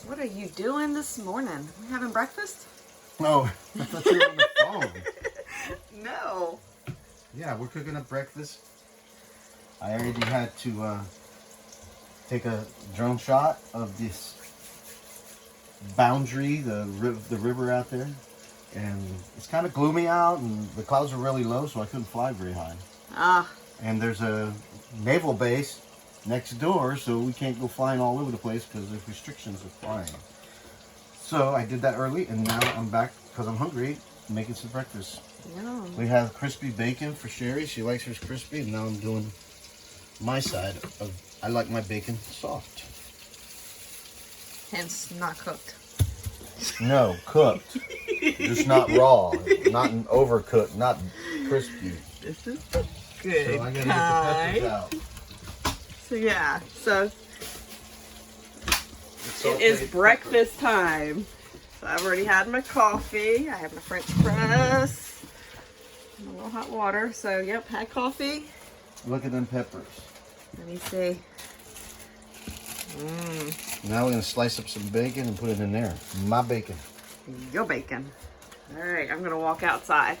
What are you doing this morning? We having breakfast? Oh, I thought you were on the phone. No. Yeah, we're cooking up breakfast. I already had to take a drone shot of this boundary, the river out there. And it's kind of gloomy out, and the clouds are really low, so I couldn't fly very high. Ah. And there's a naval base next door, so we can't go flying all over the place because there's restrictions with flying. So I did that early, and now I'm back because I'm hungry, making some breakfast. Yum. We have crispy bacon for Sherry. She likes hers crispy, and now I'm doing my side of. I like my bacon soft. Hence, not cooked. No, cooked. Just not raw, not overcooked, not crispy. This is the good So I gotta kind. get the peppers out. So yeah, it is breakfast time. So I've already had my coffee. I have my French press. And a little hot water. So yep, had coffee. Look at them peppers. Let me see. Now we're gonna slice up some bacon and put it in there. My bacon. Your bacon. All right, I'm gonna walk outside.